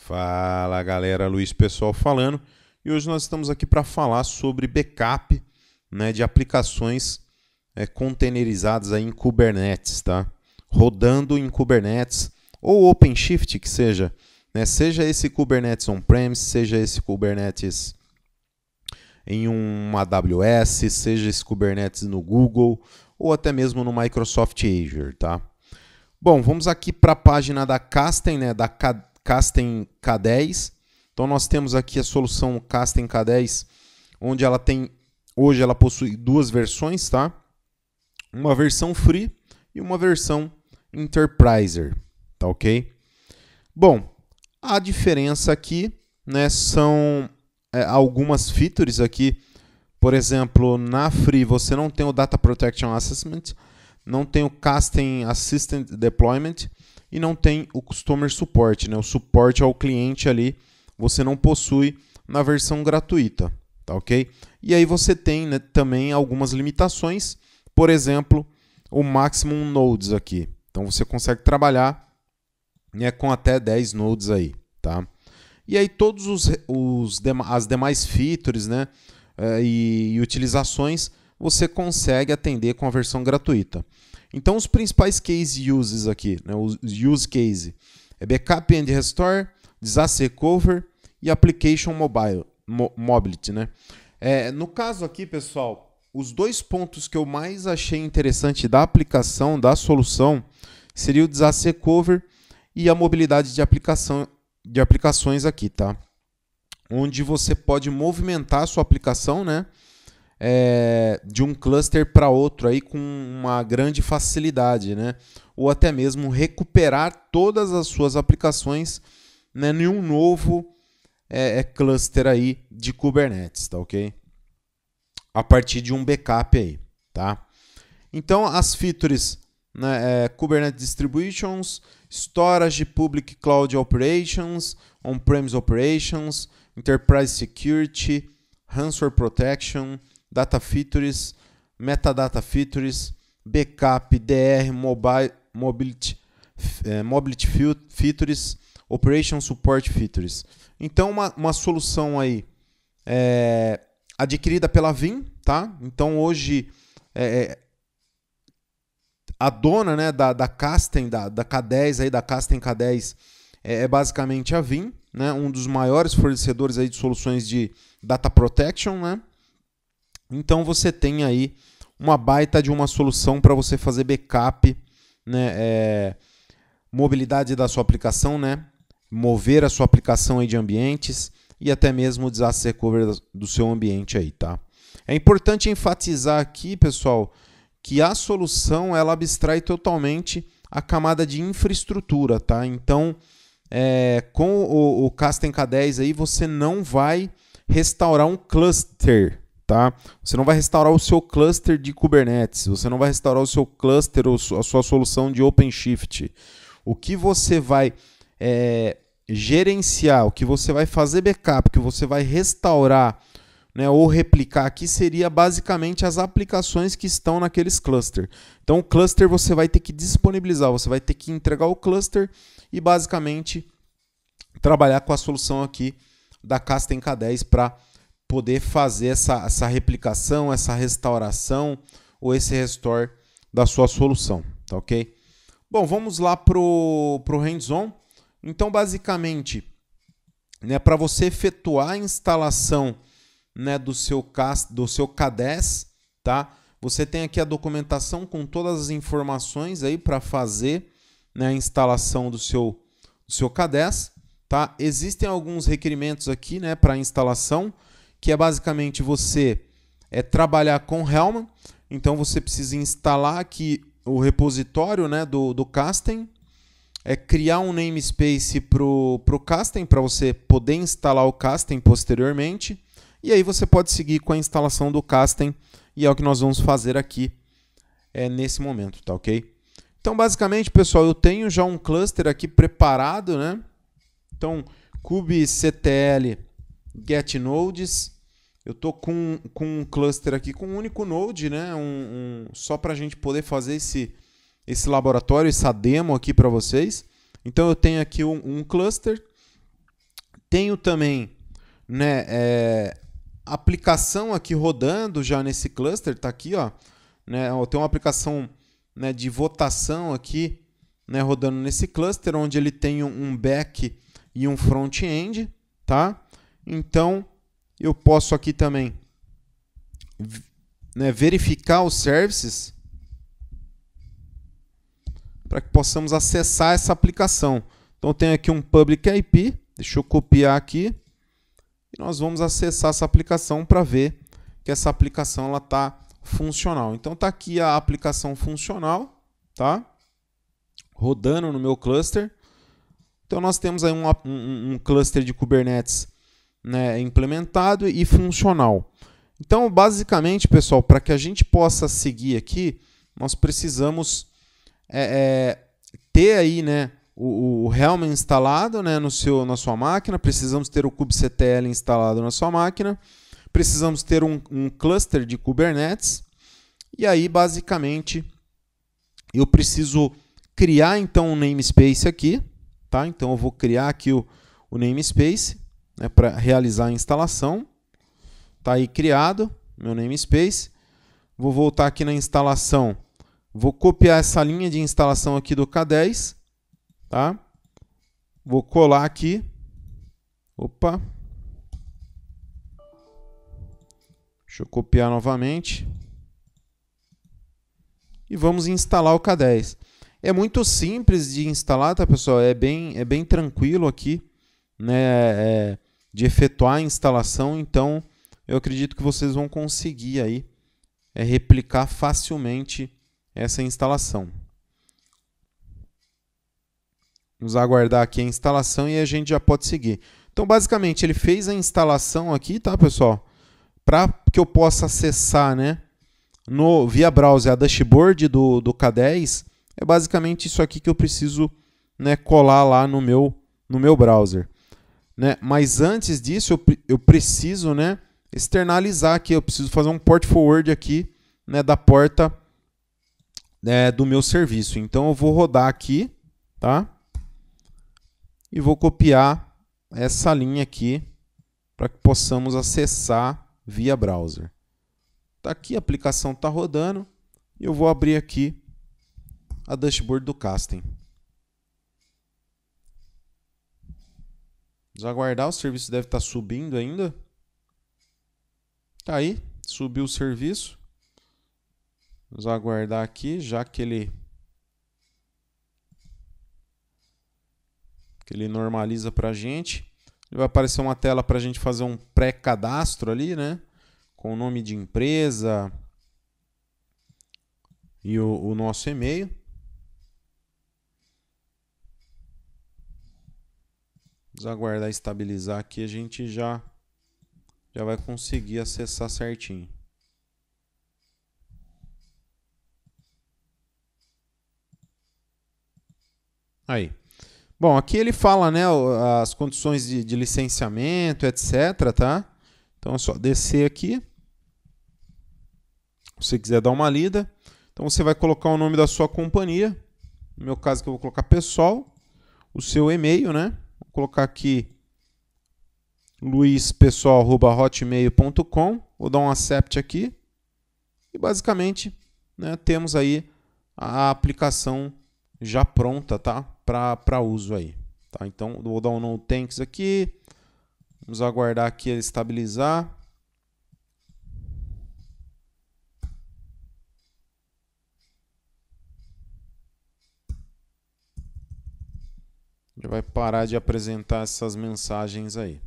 Fala galera, Luiz Pessoal falando, e hoje nós estamos aqui para falar sobre backup, né, de aplicações containerizadas aí em Kubernetes, tá? Rodando em Kubernetes ou OpenShift que seja, né? Seja esse Kubernetes on-premise, seja esse Kubernetes em uma AWS, seja esse Kubernetes no Google ou até mesmo no Microsoft Azure, tá? Bom, vamos aqui para a página da Kasten, né, da Kasten K10. Então nós temos aqui a solução Kasten K10, onde hoje ela possui duas versões, tá? Uma versão free e uma versão Enterpriser, tá ok? Bom, a diferença aqui, né, são algumas features aqui. Por exemplo, na free você não tem o Data Protection Assessment, não tem o Kasten Assistant Deployment e não tem o Customer Support, né? O suporte ao cliente ali você não possui na versão gratuita, tá ok? E aí você tem, né, também algumas limitações, por exemplo, o Maximum Nodes aqui. Então você consegue trabalhar, né, com até 10 nodes aí, tá? E aí todos as demais features, né, e utilizações você consegue atender com a versão gratuita. Então os principais case uses aqui, né, os use case, é Backup and Restore, Disaster Recovery e Application Mobility, né? No caso aqui, pessoal, os dois pontos que eu mais achei interessante da aplicação, da solução, seria o Disaster Recovery e a mobilidade de aplicações aqui, tá? Onde você pode movimentar a sua aplicação, né, de um cluster para outro aí com uma grande facilidade, né? Ou até mesmo recuperar todas as suas aplicações, né, em um novo cluster aí de Kubernetes, tá ok? A partir de um backup aí, tá? Então as features, né, Kubernetes Distributions, Storage Public Cloud Operations, On-Premise Operations, Enterprise Security, Ransomware Protection, Data Features, Metadata Features, Backup, DR, Mobility Features, Operation Support Features. Então uma solução aí adquirida pela Veeam, tá? Então hoje a dona, né, da Kasten, da K10 aí, da Kasten K10 é basicamente a Veeam, né? Um dos maiores fornecedores aí de soluções de Data Protection, né? Então você tem aí uma baita de uma solução para você fazer backup, né, mobilidade da sua aplicação, né, mover a sua aplicação aí de ambientes e até mesmo o disaster recovery do seu ambiente aí, tá? É importante enfatizar aqui, pessoal, que a solução ela abstrai totalmente a camada de infraestrutura, tá? Então, com o Kasten K10 aí você não vai restaurar um cluster, tá? Você não vai restaurar o seu cluster de Kubernetes, você não vai restaurar o seu cluster ou a sua solução de OpenShift. O que você vai gerenciar, o que você vai fazer backup, o que você vai restaurar, né, ou replicar aqui seria basicamente as aplicações que estão naqueles clusters. Então o cluster você vai ter que disponibilizar, você vai ter que entregar o cluster e basicamente trabalhar com a solução aqui da Kasten K10 para poder fazer essa replicação, essa restauração ou esse restore da sua solução, tá ok? Bom, vamos lá pro hands-on. Então, basicamente, né, para você efetuar a instalação, né, do seu K10, tá? Você tem aqui a documentação com todas as informações aí para fazer, né, a instalação do seu K10, tá? Existem alguns requerimentos aqui, né, para instalação, que é basicamente você trabalhar com Helm. Então você precisa instalar aqui o repositório, né, do Kasten, criar um namespace para o Kasten para você poder instalar o Kasten posteriormente. E aí você pode seguir com a instalação do Kasten e é o que nós vamos fazer aqui nesse momento, tá ok? Então basicamente, pessoal, eu tenho já um cluster aqui preparado, né? Então kubectl get nodes. Eu estou com um cluster aqui com um único node, né? Só para a gente poder fazer esse laboratório, essa demo aqui para vocês. Então eu tenho aqui um cluster Tenho também, né, aplicação aqui rodando já nesse cluster, tá aqui, ó, né, eu tenho uma aplicação, né, de votação aqui, né, rodando nesse cluster, onde ele tem um back e um front-end, tá? Então, eu posso aqui também, né, verificar os services para que possamos acessar essa aplicação. Então, eu tenho aqui um public IP, deixa eu copiar aqui, e nós vamos acessar essa aplicação para ver que essa aplicação está funcional. Então, está aqui a aplicação funcional, tá? Rodando no meu cluster. Então, nós temos aí um cluster de Kubernetes, né, implementado e funcional. Então, basicamente, pessoal, para que a gente possa seguir aqui, nós precisamos ter aí, né, o Helm instalado, né, na sua máquina, precisamos ter o kubectl instalado na sua máquina, precisamos ter um cluster de Kubernetes, e aí, basicamente, eu preciso criar, então, um namespace aqui, tá? Então, eu vou criar aqui o namespace, né, para realizar a instalação. Está aí criado, meu namespace. Vou voltar aqui na instalação. Vou copiar essa linha de instalação aqui do K10. Tá? Vou colar aqui. Opa. Deixa eu copiar novamente. E vamos instalar o K10. É muito simples de instalar, tá, pessoal? É bem tranquilo aqui, né, de efetuar a instalação. Então, eu acredito que vocês vão conseguir aí, replicar facilmente essa instalação. Vamos aguardar aqui a instalação e a gente já pode seguir. Então, basicamente, ele fez a instalação aqui, tá, pessoal? Para que eu possa acessar, né, via browser a dashboard do K10, é basicamente isso aqui que eu preciso, né, colar lá no meu browser. Né? Mas antes disso, eu preciso, né, externalizar aqui, eu preciso fazer um port forward aqui, né, da porta, né, do meu serviço. Então, eu vou rodar aqui, tá? E vou copiar essa linha aqui para que possamos acessar via browser. Tá aqui, a aplicação está rodando e eu vou abrir aqui a dashboard do Kasten. Vamos aguardar, o serviço deve estar subindo ainda. Tá aí, subiu o serviço. Vamos aguardar aqui, já que ele normaliza para a gente. Ele vai aparecer uma tela para a gente fazer um pré-cadastro ali, né? Com o nome de empresa e o nosso e-mail. Vamos aguardar estabilizar aqui, a gente já vai conseguir acessar certinho. Aí. Bom, aqui ele fala, né, as condições de licenciamento, etc, tá? Então é só descer aqui. Se você quiser dar uma lida. Então você vai colocar o nome da sua companhia. No meu caso que eu vou colocar pessoal. O seu e-mail, né? Vou colocar aqui luispessoal@hotmail.com. Vou dar um accept aqui. E basicamente, né, temos aí a aplicação já pronta, tá? Para uso aí. Tá? Então, vou dar um no thanks aqui. Vamos aguardar aqui ele estabilizar. Já vai parar de apresentar essas mensagens aí.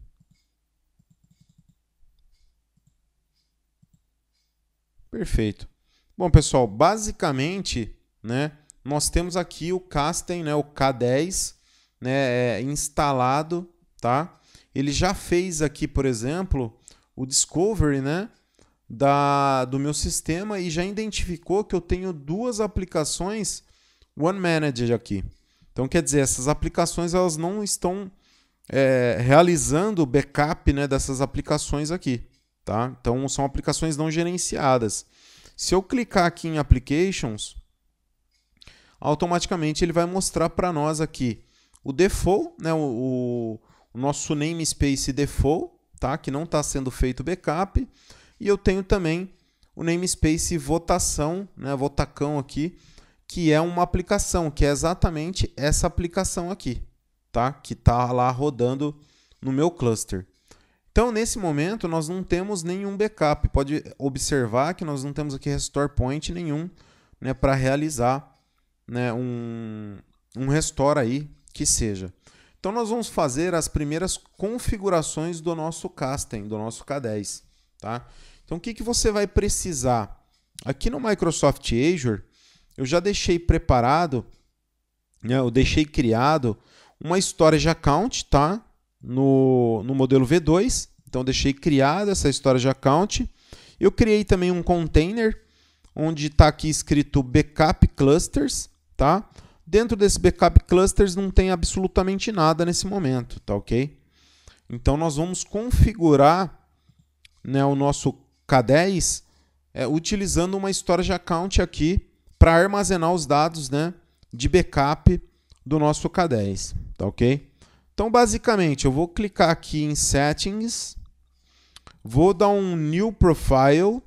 Perfeito. Bom, pessoal, basicamente, né, nós temos aqui o Kasten, né, o K10, né, instalado, tá? Ele já fez aqui, por exemplo, o discovery, né, do meu sistema e já identificou que eu tenho duas aplicações One Manager aqui. Então, quer dizer, essas aplicações elas não estão realizando o backup, né, dessas aplicações aqui. Tá? Então, são aplicações não gerenciadas. Se eu clicar aqui em Applications, automaticamente ele vai mostrar para nós aqui o default, né, o o nosso namespace default, tá? Que não está sendo feito backup. E eu tenho também o namespace votação, né? Votacão aqui, que é uma aplicação, que é exatamente essa aplicação aqui, tá? Que está lá rodando no meu cluster. Então, nesse momento, nós não temos nenhum backup. Pode observar que nós não temos aqui restore point nenhum, né, para realizar, né, um restore aí que seja. Então, nós vamos fazer as primeiras configurações do nosso Kasten, do nosso K10. Tá? Então, o que você vai precisar? Aqui no Microsoft Azure, eu já deixei preparado, né, eu deixei criado uma storage account, tá? No modelo V2, então deixei criada essa storage account. Eu criei também um container, onde está aqui escrito backup clusters, tá? Dentro desse backup clusters não tem absolutamente nada nesse momento, tá ok? Então nós vamos configurar, né, o nosso K10 utilizando uma storage account aqui para armazenar os dados, né, de backup do nosso K10, tá ok? Então, basicamente, eu vou clicar aqui em Settings, vou dar um New Profile,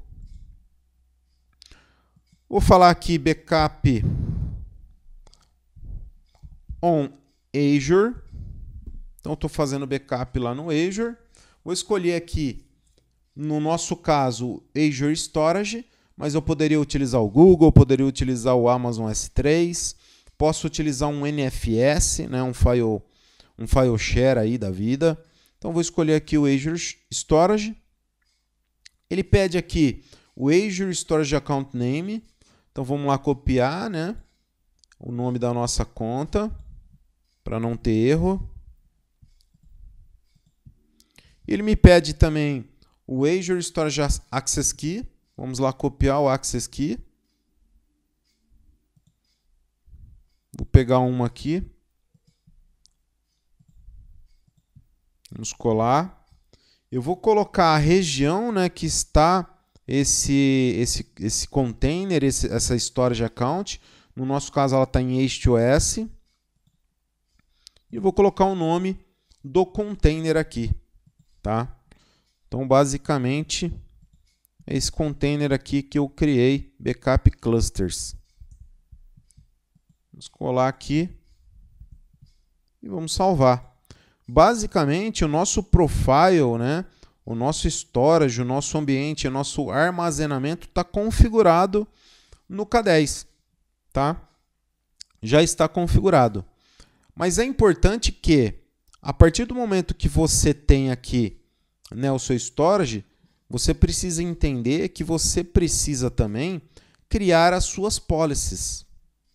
vou falar aqui Backup on Azure. Então, estou fazendo backup lá no Azure. Vou escolher aqui, no nosso caso, Azure Storage, mas eu poderia utilizar o Google, poderia utilizar o Amazon S3, posso utilizar um NFS, né, um file share aí da vida. Então, vou escolher aqui o Azure Storage. Ele pede aqui o Azure Storage Account Name. Então, vamos lá copiar, né, o nome da nossa conta, para não ter erro. Ele me pede também o Azure Storage Access Key. Vamos lá copiar o Access Key. Vou pegar uma aqui. Vamos colar. Eu vou colocar a região, né, que está esse container, essa storage account. No nosso caso, ela está em H2S. E vou colocar o nome do container aqui, tá? Então, basicamente, é esse container aqui que eu criei, Backup Clusters. Vamos colar aqui e vamos salvar. Basicamente, o nosso profile, né, o nosso storage, o nosso ambiente, o nosso armazenamento está configurado no K10, tá? Já está configurado. Mas é importante que, a partir do momento que você tem aqui, né, o seu storage, você precisa entender que você precisa também criar as suas policies,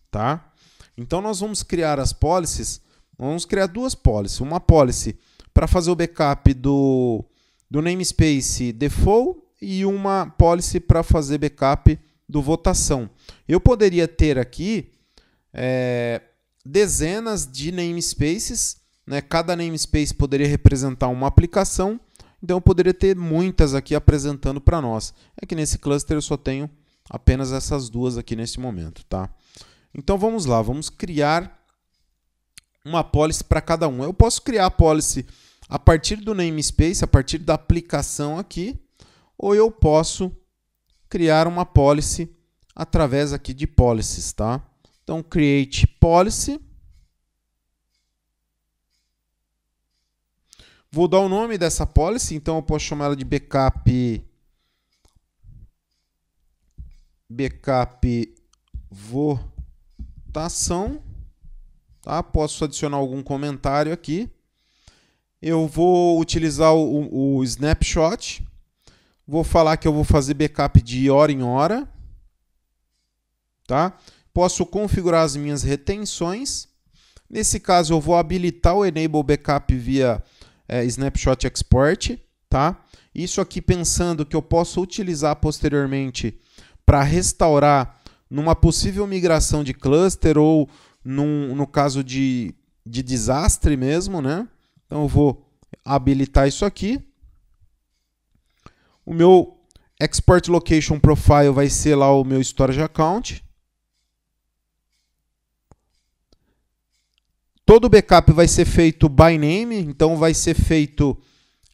tá? Então, nós vamos criar as policies. Vamos criar duas policies. Uma policy para fazer o backup do namespace default e uma policy para fazer backup do votação. Eu poderia ter aqui dezenas de namespaces, né? Cada namespace poderia representar uma aplicação, então eu poderia ter muitas aqui apresentando para nós. É que nesse cluster eu só tenho apenas essas duas aqui nesse momento, tá? Então vamos lá, vamos criar uma policy para cada um. Eu posso criar a policy a partir do namespace, a partir da aplicação aqui, ou eu posso criar uma policy através aqui de policies, tá? Então, create policy. Vou dar o nome dessa policy, então eu posso chamar ela de backup votação. Tá? Posso adicionar algum comentário aqui. Eu vou utilizar o snapshot. Vou falar que eu vou fazer backup de hora em hora. Tá? Posso configurar as minhas retenções. Nesse caso, eu vou habilitar o Enable Backup via Snapshot Export. Tá? Isso aqui pensando que eu posso utilizar posteriormente para restaurar numa possível migração de cluster ou no caso de desastre mesmo, né? Então eu vou habilitar isso aqui. O meu Export Location Profile vai ser lá o meu Storage Account. Todo backup vai ser feito by name, então vai ser feito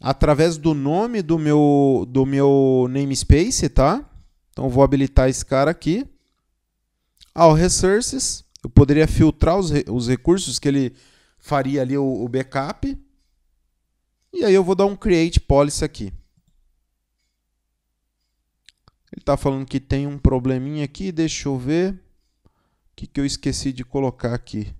através do nome do meu namespace, tá? Então vou habilitar esse cara aqui. All resources, eu poderia filtrar os recursos que ele faria ali o backup. E aí eu vou dar um create policy aqui. Ele está falando que tem um probleminha aqui, deixa eu ver. O que eu esqueci de colocar aqui?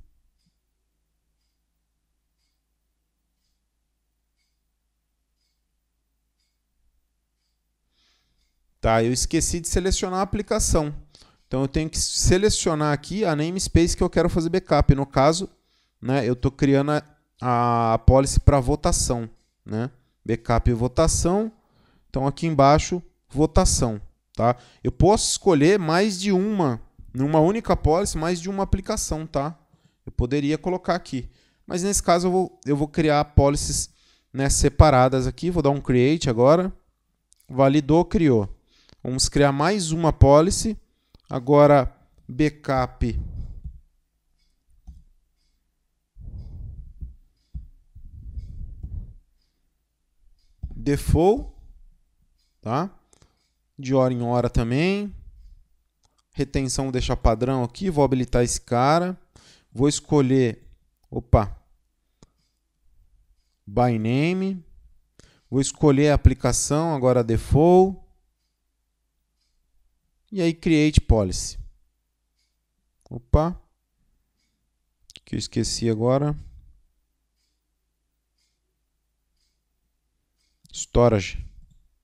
Tá, eu esqueci de selecionar a aplicação. Então eu tenho que selecionar aqui a namespace que eu quero fazer backup. No caso, né, eu estou criando a policy para votação, né? Backup e votação. Então aqui embaixo, votação. Tá? Eu posso escolher mais de numa única policy, mais de uma aplicação. Tá? Eu poderia colocar aqui. Mas nesse caso eu vou criar policies, né, separadas aqui. Vou dar um create agora. Validou, criou. Vamos criar mais uma policy. Agora, backup default, tá? De hora em hora também. Retenção vou deixar padrão aqui, vou habilitar esse cara. Vou escolher, by name. Vou escolher a aplicação, agora default. E aí, create policy. Que eu esqueci agora. Storage.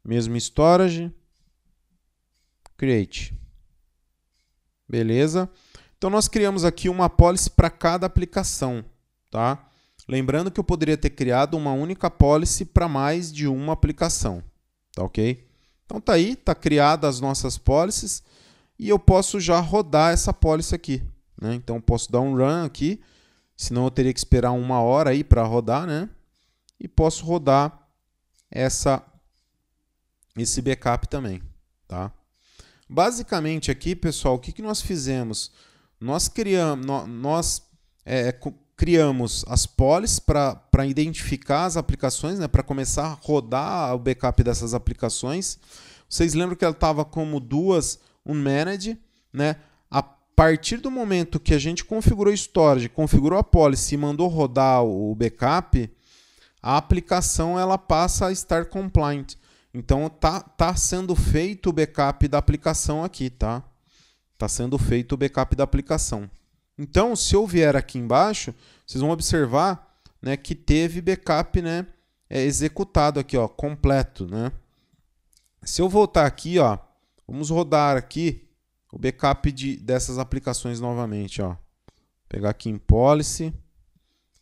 Mesmo storage. Create. Beleza? Então, nós criamos aqui uma policy para cada aplicação. Tá? Lembrando que eu poderia ter criado uma única policy para mais de uma aplicação. Tá ok? Então tá aí, tá criada as nossas policies e eu posso já rodar essa policy aqui, né? Então eu posso dar um run aqui, senão eu teria que esperar 1 hora aí para rodar, né? E posso rodar esse backup também, tá? Basicamente aqui, pessoal, o que nós fizemos? Nós criamos as policies para identificar as aplicações, né, para começar a rodar o backup dessas aplicações. Vocês lembram que ela estava como duas unmanaged, né? A partir do momento que a gente configurou o storage, configurou a policy e mandou rodar o backup, a aplicação ela passa a estar compliant. Então tá sendo feito o backup da aplicação aqui, tá? Tá sendo feito o backup da aplicação. Então, se eu vier aqui embaixo, vocês vão observar, né, que teve backup, né, executado aqui, ó, completo, né? Se eu voltar aqui, ó, vamos rodar aqui o backup dessas aplicações novamente, ó. Pegar aqui em policy,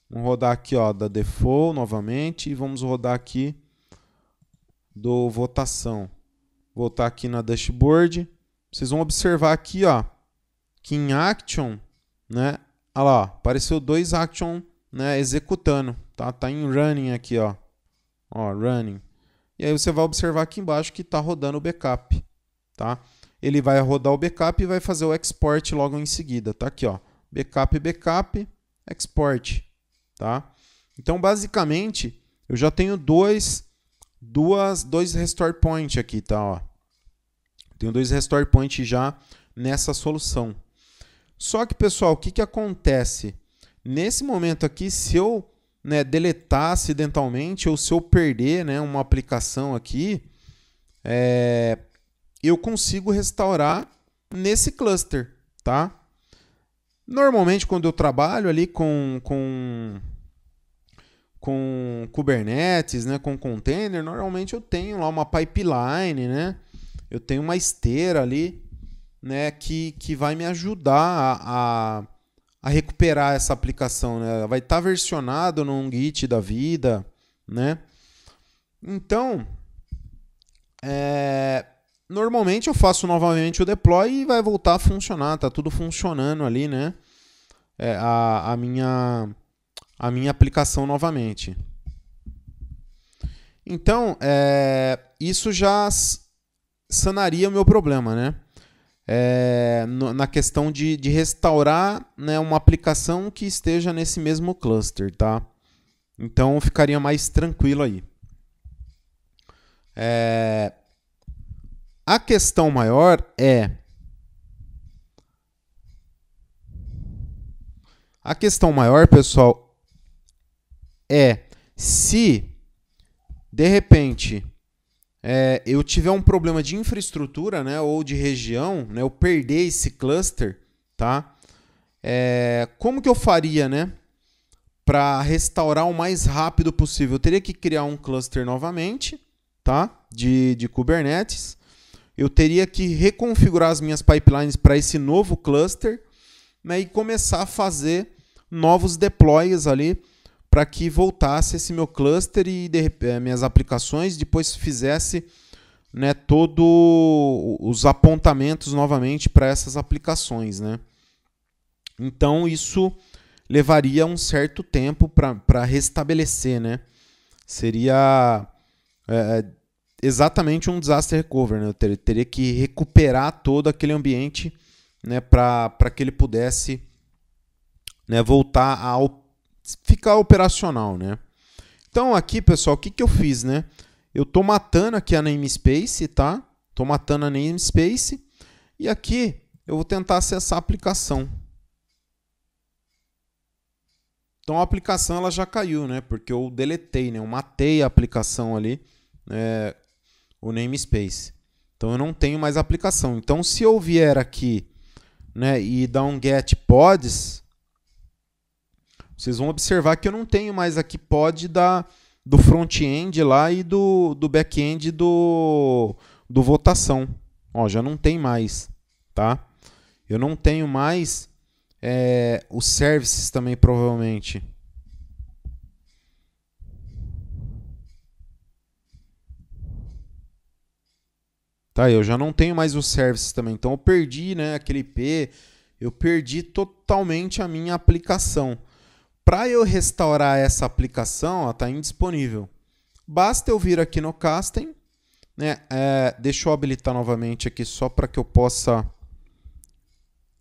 vamos rodar aqui, ó, da default novamente e vamos rodar aqui do votação. Voltar aqui na dashboard, vocês vão observar aqui, ó, que em action, né? Olha lá, apareceu 2 action, né, executando, tá? Tá em running aqui, ó. Ó, running. E aí você vai observar aqui embaixo que tá rodando o backup, tá? Ele vai rodar o backup e vai fazer o export logo em seguida, tá aqui, ó. Backup, export, tá? Então, basicamente, eu já tenho dois restore point aqui, tá, ó. Tenho 2 restore point já nessa solução. Só que, pessoal, o que acontece? Nesse momento aqui, se eu, né, deletar acidentalmente ou se eu perder, né, uma aplicação aqui, eu consigo restaurar nesse cluster, tá? Normalmente, quando eu trabalho ali com Kubernetes, né, com container, normalmente eu tenho lá uma pipeline, né? Eu tenho uma esteira ali, né, que vai me ajudar a recuperar essa aplicação, né? Vai estar versionado num Git da vida, né? Então, normalmente eu faço novamente o deploy e vai voltar a funcionar, tá tudo funcionando ali, né? A minha aplicação novamente. Então, isso já sanaria o meu problema, né? na questão de restaurar, né, uma aplicação que esteja nesse mesmo cluster, tá? Então ficaria mais tranquilo aí. A questão maior é... A questão maior, pessoal, é se, de repente, eu tiver um problema de infraestrutura, né, ou de região, né, eu perder esse cluster, tá? Como que eu faria, né, para restaurar o mais rápido possível? Eu teria que criar um cluster novamente, tá? De Kubernetes. Eu teria que reconfigurar as minhas pipelines para esse novo cluster, né, e começar a fazer novos deploys ali para que voltasse esse meu cluster e minhas aplicações depois fizesse, né, todos os apontamentos novamente para essas aplicações, né? Então isso levaria um certo tempo para restabelecer, né? Seria exatamente um disaster recovery, né? Eu teria que recuperar todo aquele ambiente, né, para que ele pudesse, né, voltar a ficar operacional, né? Então aqui, pessoal, o que eu fiz, né? Eu estou matando aqui a namespace, tá? Estou matando a namespace e aqui eu vou tentar acessar a aplicação. Então a aplicação ela já caiu, né? Porque eu deletei, né? Eu matei a aplicação ali, o namespace. Então eu não tenho mais aplicação. Então se eu vier aqui, né, e dar um get pods, vocês vão observar que eu não tenho mais aqui pod do front-end lá e do back-end do votação. Ó, já não tem mais, tá? Eu não tenho mais os services também, provavelmente. Tá, eu já não tenho mais os services também. Então eu perdi, né, aquele IP, eu perdi totalmente a minha aplicação. Para eu restaurar essa aplicação, está indisponível. Basta eu vir aqui no Castem, né? Deixa eu habilitar novamente aqui só para que eu possa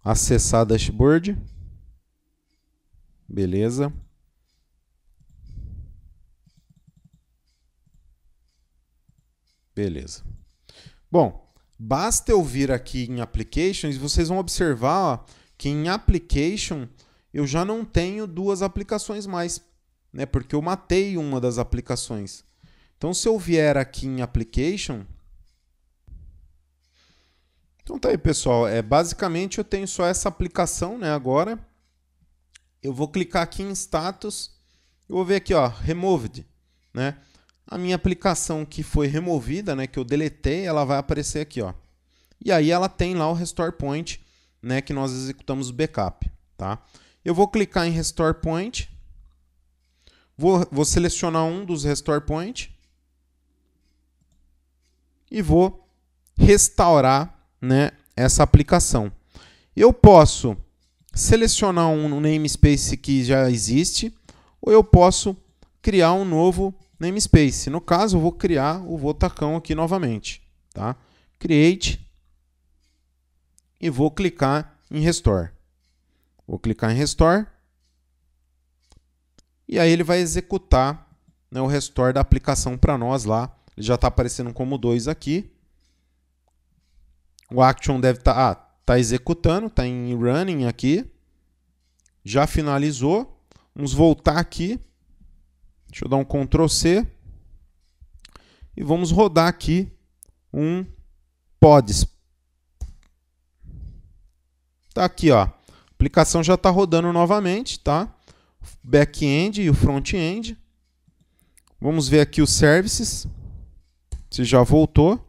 acessar a dashboard. Beleza. Beleza. Bom, basta eu vir aqui em Applications e vocês vão observar, ó, que em Application eu já não tenho duas aplicações mais, né? Porque eu matei uma das aplicações. Então, se eu vier aqui em Application... Então tá aí, pessoal. Basicamente eu tenho só essa aplicação, né, agora. Eu vou clicar aqui em Status. Eu vou ver aqui, ó, Removed, né? A minha aplicação que foi removida, né, que eu deletei, ela vai aparecer aqui, ó. E aí ela tem lá o Restore Point, né, que nós executamos o backup, tá? Eu vou clicar em Restore Point. Vou selecionar um dos Restore Point. E vou restaurar, né, essa aplicação. Eu posso selecionar um namespace que já existe, ou eu posso criar um novo namespace. No caso, eu vou criar o Votacão aqui novamente. Tá? Create e vou clicar em Restore. Vou clicar em Restore e aí ele vai executar, né, o restore da aplicação para nós lá. Ele já está aparecendo como 2 aqui. O action deve estar tá executando, está em running aqui. Já finalizou. Vamos voltar aqui. Deixa eu dar um Ctrl C. E vamos rodar aqui um pods. Tá aqui, ó. A aplicação já está rodando novamente, tá? Back-end e o front-end. Vamos ver aqui os services. Se já voltou.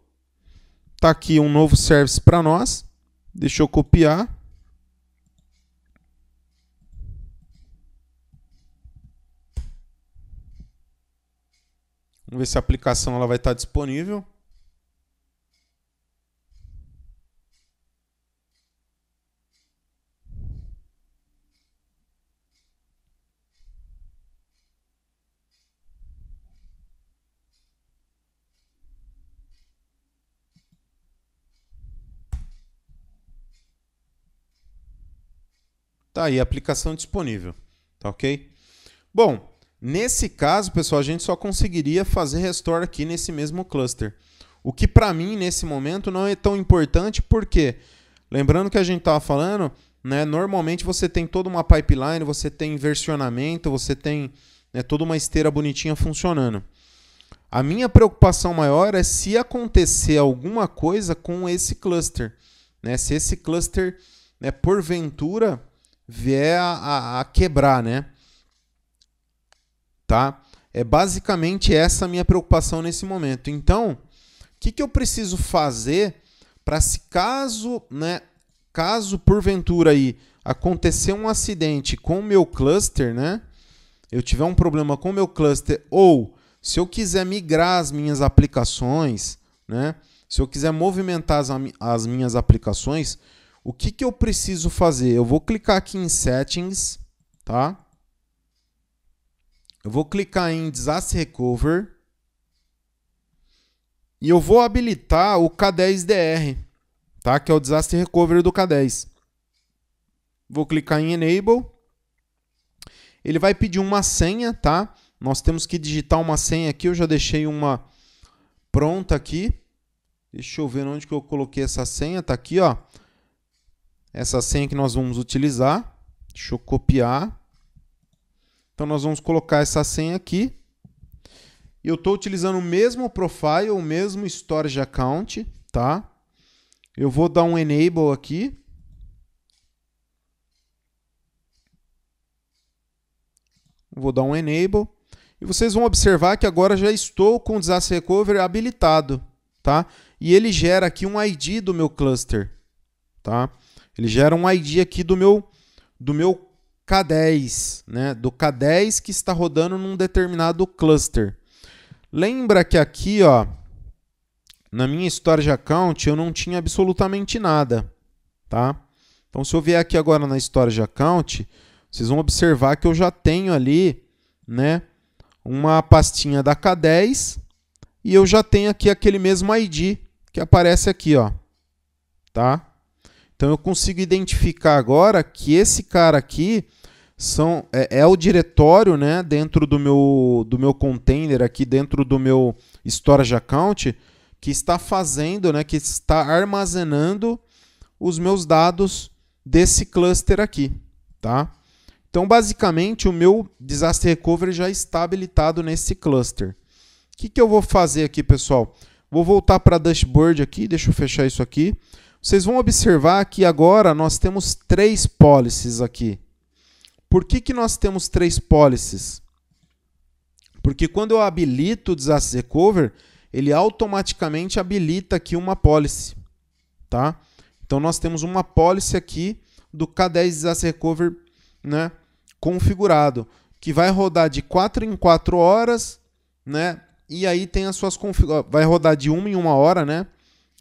Tá aqui um novo service para nós. Deixa eu copiar. Vamos ver se a aplicação ela vai estar disponível. Tá aí a aplicação disponível, tá ok? Bom, nesse caso, pessoal, a gente só conseguiria fazer restore aqui nesse mesmo cluster. O que para mim, nesse momento, não é tão importante, porque, lembrando que a gente estava falando, né, normalmente você tem toda uma pipeline, você tem versionamento, você tem, né, toda uma esteira bonitinha funcionando. A minha preocupação maior é se acontecer alguma coisa com esse cluster, né? Se esse cluster, né, porventura vier a quebrar, né? Tá? É basicamente essa a minha preocupação nesse momento. Então, o que eu preciso fazer para, se caso, né, caso porventura aí acontecer um acidente com o meu cluster, né? Eu tiver um problema com o meu cluster, ou se eu quiser migrar as minhas aplicações, né? Se eu quiser movimentar as minhas aplicações, o que eu preciso fazer? Eu vou clicar aqui em Settings, tá? Eu vou clicar em Disaster Recovery e eu vou habilitar o K10DR, tá? Que é o Disaster Recovery do K10. Vou clicar em Enable. Ele vai pedir uma senha, tá? Nós temos que digitar uma senha aqui. Eu já deixei uma pronta aqui. Deixa eu ver onde que eu coloquei essa senha. Tá aqui, ó. Essa senha que nós vamos utilizar. Deixa eu copiar. Então, nós vamos colocar essa senha aqui. Eu estou utilizando o mesmo profile, o mesmo storage account, tá? Eu vou dar um enable aqui. Vou dar um enable. E vocês vão observar que agora já estou com o Disaster Recovery habilitado, tá? E ele gera aqui um ID do meu cluster, tá? Ele gera um ID aqui do meu K10, né? Do K10 que está rodando num determinado cluster. Lembra que aqui, ó, na minha storage account eu não tinha absolutamente nada, tá? Então, se eu vier aqui agora na storage account, vocês vão observar que eu já tenho ali, né, uma pastinha da K10 e eu já tenho aqui aquele mesmo ID que aparece aqui, ó, tá? Então, eu consigo identificar agora que esse cara aqui é o diretório, né, dentro do meu container aqui, dentro do meu storage account, que está fazendo, né, que está armazenando os meus dados desse cluster aqui, tá? Então, basicamente, o meu Disaster Recovery já está habilitado nesse cluster. O que eu vou fazer aqui, pessoal? Vou voltar para a dashboard aqui, deixa eu fechar isso aqui. Vocês vão observar que agora nós temos 3 policies aqui. Por que nós temos 3 policies? Porque quando eu habilito o Disaster Recovery, ele automaticamente habilita aqui uma policy, tá? Então, nós temos uma policy aqui do K10 Disaster Recovery, né, configurado, que vai rodar de 4 em 4 horas, né? E aí tem as suas configurações, vai rodar de 1 em 1 hora, né?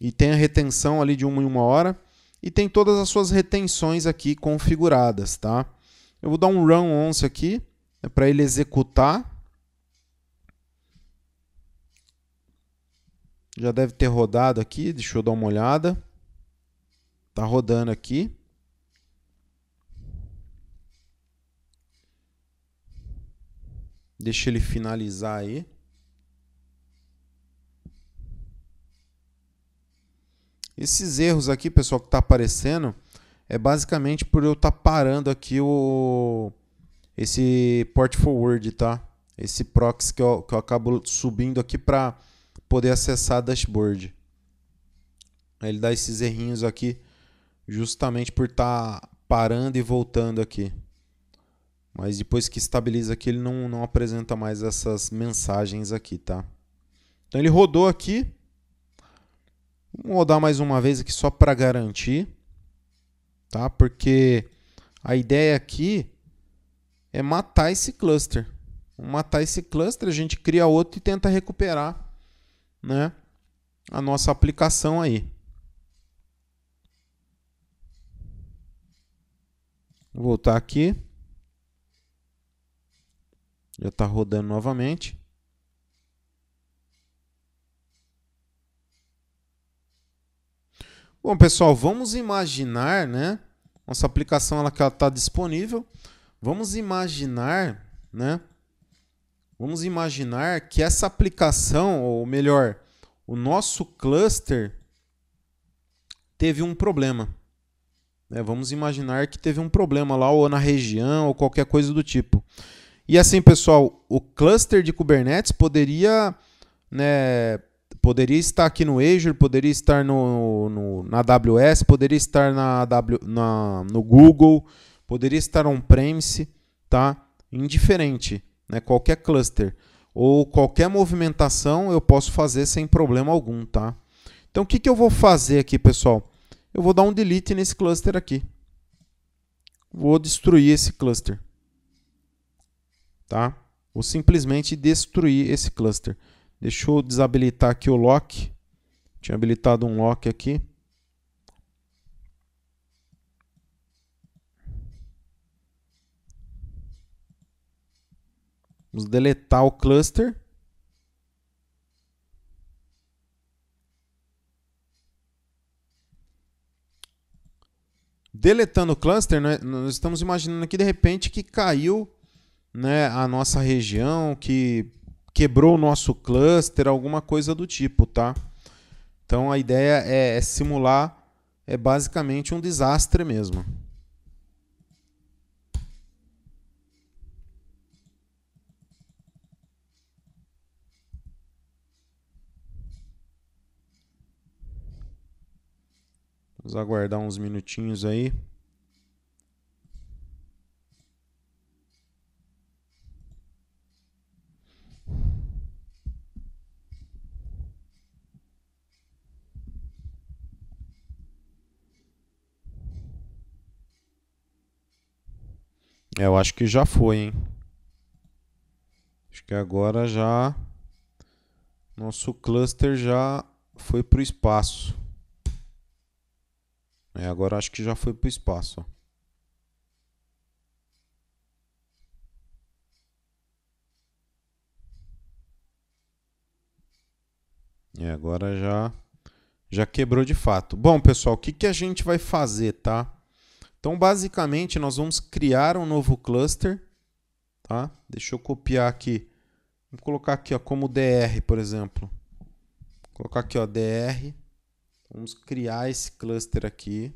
E tem a retenção ali de 1 em 1 hora. E tem todas as suas retenções aqui configuradas, tá? Eu vou dar um run once aqui, né, para ele executar. Já deve ter rodado aqui, deixa eu dar uma olhada. Tá rodando aqui. Deixa ele finalizar aí. Esses erros aqui, pessoal, que está aparecendo, é basicamente por eu estar parando aqui esse port forward, tá? Esse proxy que eu acabo subindo aqui para poder acessar a dashboard. Ele dá esses errinhos aqui justamente por estar parando e voltando aqui. Mas depois que estabiliza aqui, ele não apresenta mais essas mensagens aqui, tá? Então ele rodou aqui. Vamos rodar mais uma vez aqui só para garantir, tá? Porque a ideia aqui é matar esse cluster. Vamos matar esse cluster, a gente cria outro e tenta recuperar, né, a nossa aplicação aí. Vou voltar aqui. Já está rodando novamente. Bom, pessoal, vamos imaginar, né, Nossa aplicação ela está disponível. Vamos imaginar, né? Vamos imaginar que essa aplicação, ou melhor, o nosso cluster teve um problema. Vamos imaginar que teve um problema lá, ou na região, ou qualquer coisa do tipo. E assim, pessoal, o cluster de Kubernetes poderia, né, poderia estar aqui no Azure, poderia estar na AWS, poderia estar no Google, poderia estar on-premise, tá? Indiferente, né? Qualquer cluster ou qualquer movimentação eu posso fazer sem problema algum, tá? Então o que eu vou fazer aqui, pessoal? Eu vou dar um delete nesse cluster aqui. Vou destruir esse cluster, tá? Vou simplesmente destruir esse cluster. Deixa eu desabilitar aqui o lock. Tinha habilitado um lock aqui. Vamos deletar o cluster. Deletando o cluster, né, nós estamos imaginando aqui de repente que caiu, né, a nossa região, que quebrou o nosso cluster, alguma coisa do tipo, tá? Então a ideia é simular basicamente um desastre mesmo. Vamos aguardar uns minutinhos aí. Eu acho que já foi, hein? Acho que agora já nosso cluster já foi para o espaço. Agora acho que já foi para o espaço. Agora já quebrou de fato. Bom, pessoal, o que a gente vai fazer, tá? Então, basicamente, nós vamos criar um novo cluster, tá? Deixa eu copiar aqui. Vou colocar aqui, ó, como DR, por exemplo. Vou colocar aqui, ó, DR. Vamos criar esse cluster aqui.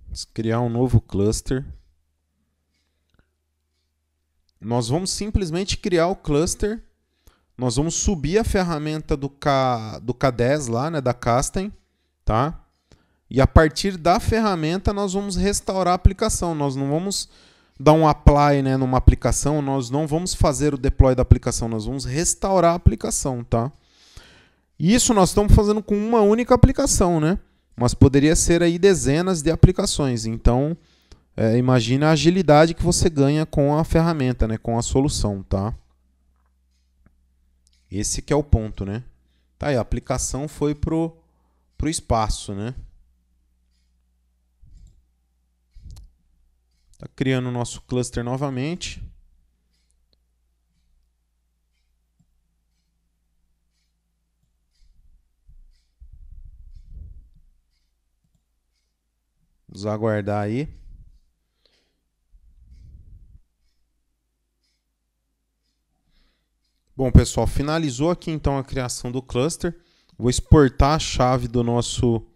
Vamos criar um novo cluster. Nós vamos simplesmente criar o cluster. Nós vamos subir a ferramenta do K10 lá, né, da Kasten, tá? E a partir da ferramenta nós vamos restaurar a aplicação. Nós não vamos dar um apply, né, numa aplicação, nós não vamos fazer o deploy da aplicação, nós vamos restaurar a aplicação, tá? Isso nós estamos fazendo com uma única aplicação, né? Mas poderia ser aí dezenas de aplicações. Então, imagina a agilidade que você ganha com a ferramenta, né, com a solução, tá? Esse que é o ponto, né? Tá aí, a aplicação foi pro espaço, né? Tá criando o nosso cluster novamente. Vamos aguardar aí. Bom, pessoal, finalizou aqui então a criação do cluster. Vou exportar a chave do nosso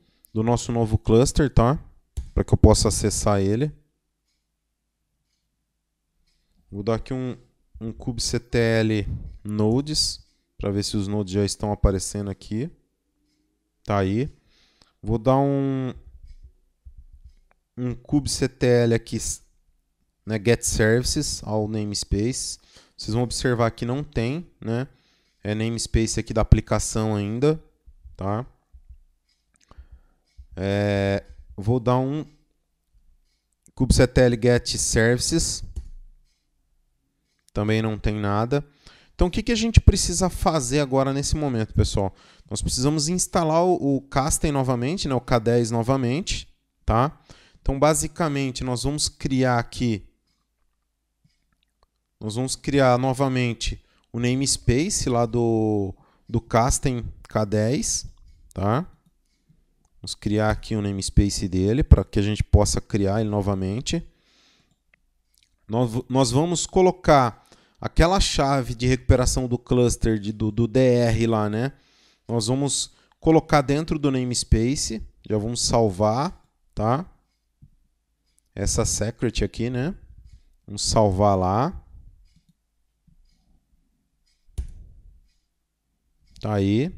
novo cluster, tá? Para que eu possa acessar ele. Vou dar aqui um kubectl nodes, para ver se os nodes já estão aparecendo aqui. Tá aí. Vou dar um kubectl aqui, né, get services ao namespace. Vocês vão observar que não tem, né? Namespace aqui da aplicação ainda, tá? Vou dar um kubectl get services. Também não tem nada. Então, o que a gente precisa fazer agora nesse momento, pessoal? Nós precisamos instalar o Kasten novamente, né? O K10 novamente, tá? Então, basicamente, nós vamos criar aqui nós vamos criar novamente o namespace lá do Casten K10, tá? Vamos criar aqui o namespace dele para que a gente possa criar ele novamente. Nós vamos colocar aquela chave de recuperação do cluster do DR lá, né? Nós vamos colocar dentro do namespace. Já vamos salvar, tá? Essa secret aqui, né? Vamos salvar lá. Tá aí.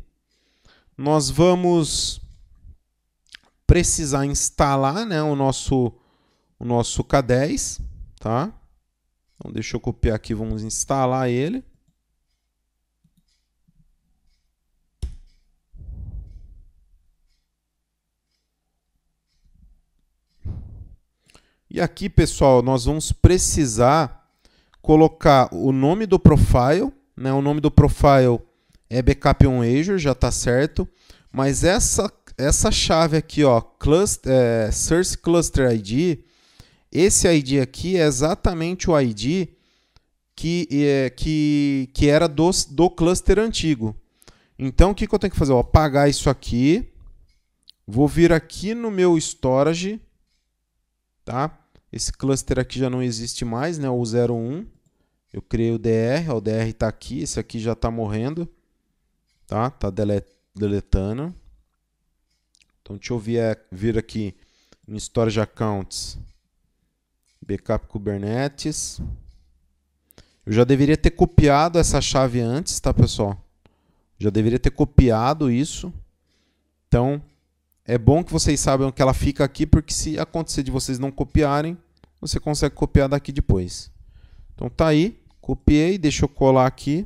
Nós vamos precisar instalar, né, o nosso K10, tá? Então deixa eu copiar aqui, vamos instalar ele. E aqui, pessoal, nós vamos precisar colocar o nome do profile, né? O nome do profile é Backup on Azure, já está certo. Mas essa chave aqui, ó, Source Cluster ID, esse ID aqui é exatamente o ID que era do cluster antigo. Então, o que eu tenho que fazer? Eu vou apagar isso aqui, vou vir aqui no meu storage, tá? Esse cluster aqui já não existe mais, né? O 01. Eu criei o DR, ó, o DR está aqui, esse aqui já está morrendo, tá? Tá deletando. Então, deixa eu vir aqui em Storage Accounts, Backup Kubernetes. Eu já deveria ter copiado essa chave antes, tá, pessoal? Já deveria ter copiado isso. Então, é bom que vocês saibam que ela fica aqui, porque se acontecer de vocês não copiarem, você consegue copiar daqui depois. Então, tá aí. Copiei, deixa eu colar aqui.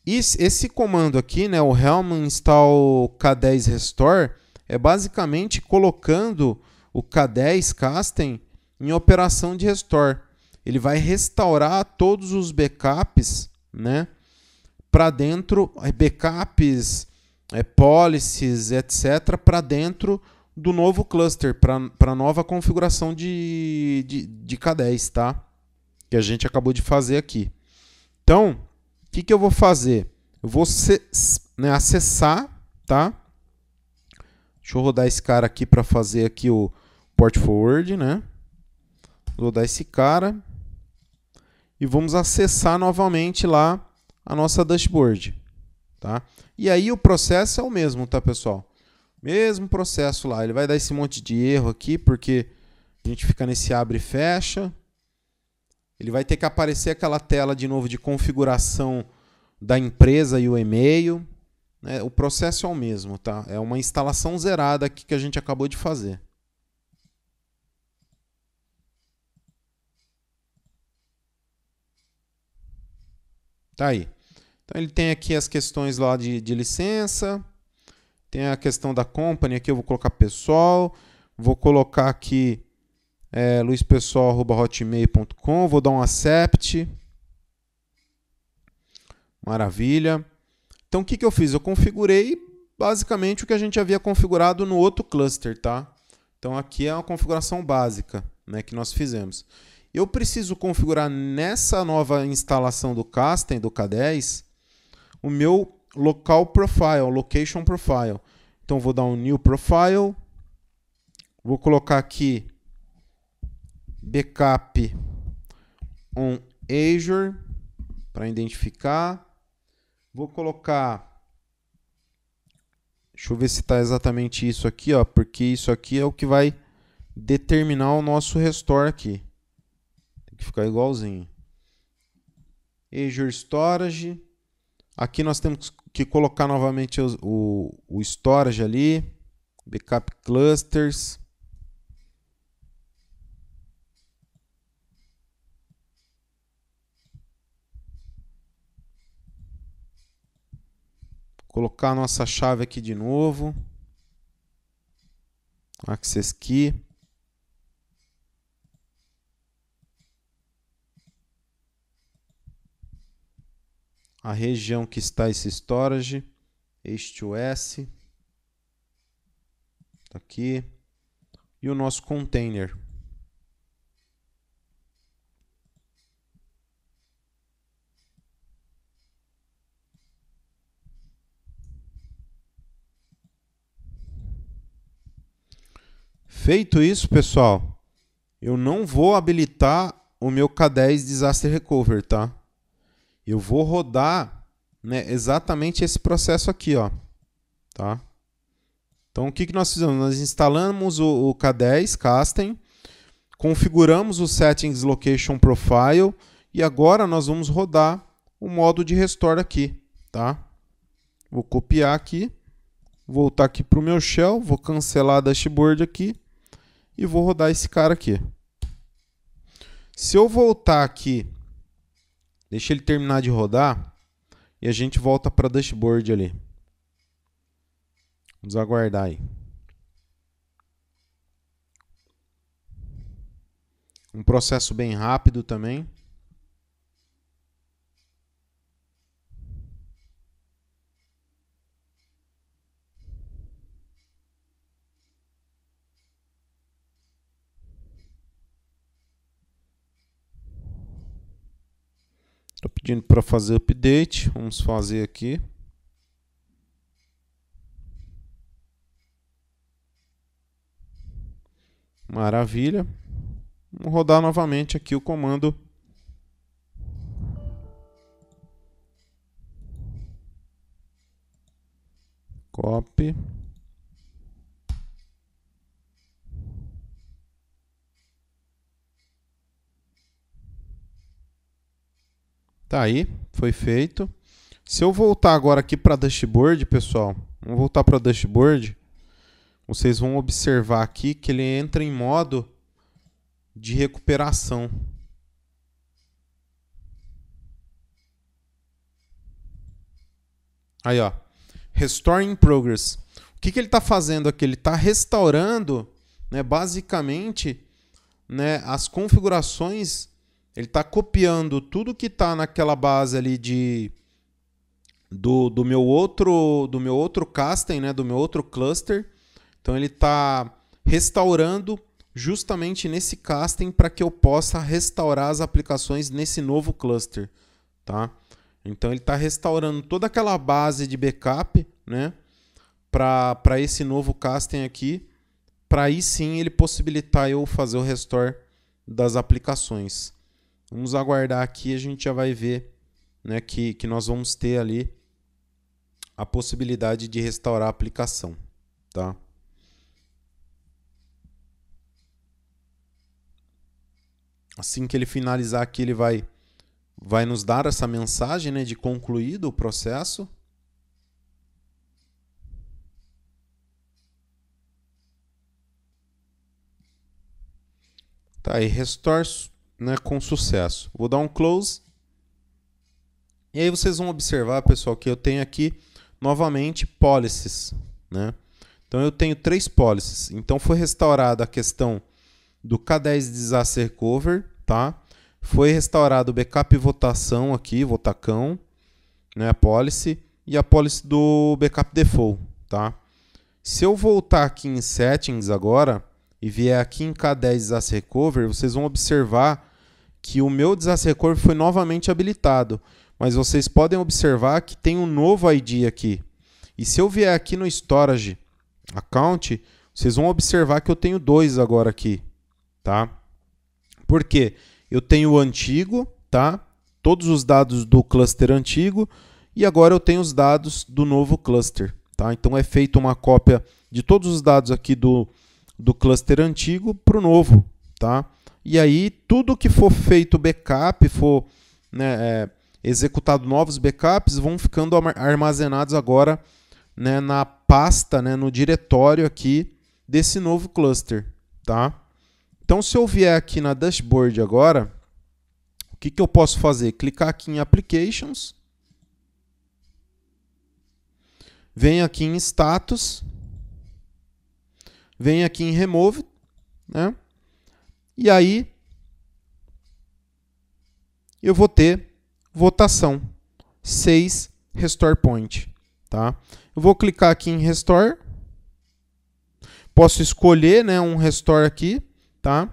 E esse comando aqui, né, o helm install k10 restore, é basicamente colocando o k10 Casten em operação de restore. Ele vai restaurar todos os backups, né, para dentro, backups, policies, etc., para dentro do novo cluster, para a nova configuração de K10, tá? Que a gente acabou de fazer aqui. Então, o que eu vou fazer? Eu vou acessar, tá? Deixa eu rodar esse cara aqui para fazer aqui o port forward, né? Vou rodar esse cara e vamos acessar novamente lá a nossa dashboard, tá? E aí o processo é o mesmo, tá, pessoal? Mesmo processo lá. Ele vai dar esse monte de erro aqui porque a gente fica nesse abre e fecha. Ele vai ter que aparecer aquela tela de novo de configuração da empresa e o e-mail. O processo é o mesmo, tá? É uma instalação zerada aqui que a gente acabou de fazer. Tá aí. Então ele tem aqui as questões lá de licença. Tem a questão da company, aqui eu vou colocar pessoal. Vou colocar aqui luispessoal@hotmail.com. Vou dar um accept. Maravilha. Então, o que eu fiz? Eu configurei basicamente o que a gente havia configurado no outro cluster, tá? Então, aqui é uma configuração básica, né, que nós fizemos. Eu preciso configurar nessa nova instalação do Casten, do K10, o meu local profile, location profile. Então, vou dar um new profile. Vou colocar aqui backup on Azure para identificar. Vou colocar, deixa eu ver se está exatamente isso aqui, ó, porque isso aqui é o que vai determinar o nosso restore aqui. Tem que ficar igualzinho. Azure Storage. Aqui nós temos que colocar novamente o storage ali. Backup clusters. Colocar a nossa chave aqui de novo. Access key. A região que está esse storage. H2S. Tá aqui. E o nosso container. Feito isso, pessoal, eu não vou habilitar o meu K10 Disaster Recovery, tá? Eu vou rodar, né, exatamente esse processo aqui, ó, tá? Então, o que nós fizemos? Nós instalamos o K10 Castem, configuramos o Settings Location Profile e agora nós vamos rodar o modo de restore aqui, tá? Vou copiar aqui, voltar aqui para o meu shell, vou cancelar a dashboard aqui e vou rodar esse cara aqui. Se eu voltar aqui, deixa ele terminar de rodar e a gente volta para a dashboard ali. Vamos aguardar aí. Um processo bem rápido também. Estou pedindo para fazer update. Vamos fazer aqui. Maravilha. Vamos rodar novamente aqui o comando. Copy. Tá aí, foi feito. Se eu voltar agora aqui para a dashboard, pessoal, vamos voltar para a dashboard. Vocês vão observar aqui que ele entra em modo de recuperação. Aí, ó, Restore in Progress. O que ele está fazendo aqui? Ele está restaurando, né, basicamente, né, as configurações. Ele está copiando tudo que está naquela base ali do meu outro casting, né, do meu outro cluster. Então ele está restaurando justamente nesse casting para que eu possa restaurar as aplicações nesse novo cluster, tá? Então ele está restaurando toda aquela base de backup, né, para esse novo casting aqui, para aí sim ele possibilitar eu fazer o restore das aplicações. Vamos aguardar aqui, a gente já vai ver, né, que nós vamos ter ali a possibilidade de restaurar a aplicação, tá? Assim que ele finalizar aqui, ele vai nos dar essa mensagem, né, de concluído o processo. Tá aí, restore, né, com sucesso. Vou dar um close. E aí vocês vão observar, pessoal, que eu tenho aqui novamente policies, né? Então eu tenho 3 policies. Então foi restaurada a questão do K10 Disaster Recovery, tá? Foi restaurado o backup e votação aqui, votacão, né, a policy, e a policy do backup default, tá? Se eu voltar aqui em settings agora e vier aqui em K10 Disaster Recovery, vocês vão observar que o meu Disaster Recovery foi novamente habilitado, mas vocês podem observar que tem um novo ID aqui. E se eu vier aqui no Storage Account, vocês vão observar que eu tenho 2 agora aqui, tá? Por quê? Eu tenho o antigo, tá? Todos os dados do cluster antigo e agora eu tenho os dados do novo cluster, tá? Então é feita uma cópia de todos os dados aqui do cluster antigo para o novo, tá? E aí tudo que for feito backup, for, né, executado novos backups, vão ficando armazenados agora, né, na pasta, né, no diretório aqui desse novo cluster, tá? Então, se eu vier aqui na dashboard agora, o que eu posso fazer? Clicar aqui em Applications, venho aqui em Status, venho aqui em Remove, né? E aí eu vou ter votação 6 Restore Point, tá? Eu vou clicar aqui em Restore, posso escolher, né, um Restore aqui, tá?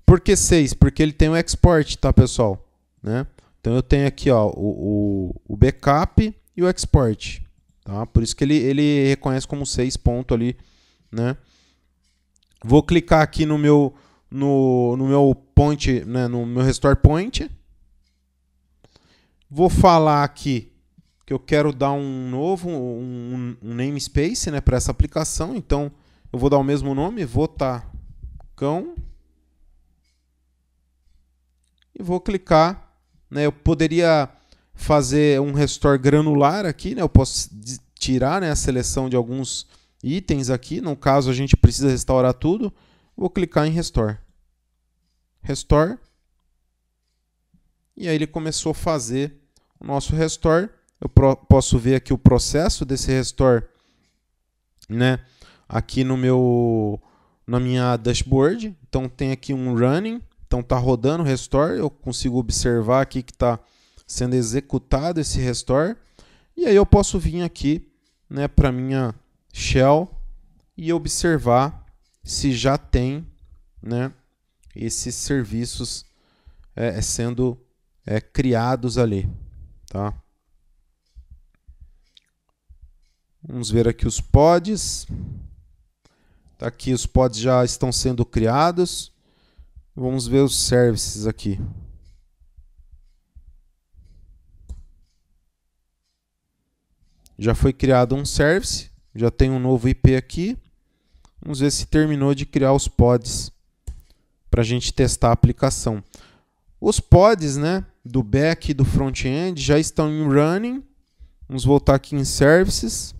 Por que 6? Porque ele tem o export, tá, pessoal? Né? Então eu tenho aqui, ó, o backup e o export, tá? Por isso que ele reconhece como 6 ponto ali, né? Vou clicar aqui no meu point, né, no meu restore point. Vou falar aqui que eu quero dar um novo namespace, né, para essa aplicação. Então eu vou dar o mesmo nome, Votacão. E vou clicar, né, eu poderia fazer um restore granular aqui, né, eu posso tirar, né, a seleção de alguns itens aqui. No caso, a gente precisa restaurar tudo. Vou clicar em Restore. Restore. E aí ele começou a fazer o nosso restore. Eu posso ver aqui o processo desse restore, né, aqui na minha dashboard. Então tem aqui um running. Então está rodando o restore. Eu consigo observar aqui que está sendo executado esse restore. E aí eu posso vir aqui, né, para a minha shell e observar se já tem, né, esses serviços sendo criados ali, tá? Vamos ver aqui os pods. Tá aqui, os pods já estão sendo criados. Vamos ver os services aqui. Já foi criado um service, já tem um novo IP aqui. Vamos ver se terminou de criar os pods para a gente testar a aplicação. Os pods, né, do back e do front-end já estão em running. Vamos voltar aqui em services.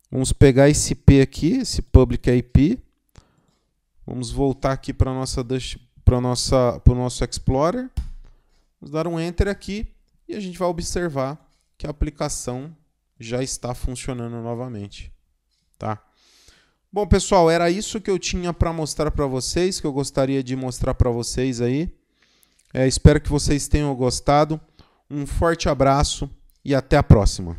Vamos pegar esse IP aqui, esse public IP. Vamos voltar aqui para o nosso Explorer. Vamos dar um Enter aqui e a gente vai observar que a aplicação já está funcionando novamente, tá? Bom, pessoal, era isso que eu tinha para mostrar para vocês, que eu gostaria de mostrar para vocês aí. Espero que vocês tenham gostado. Um forte abraço e até a próxima.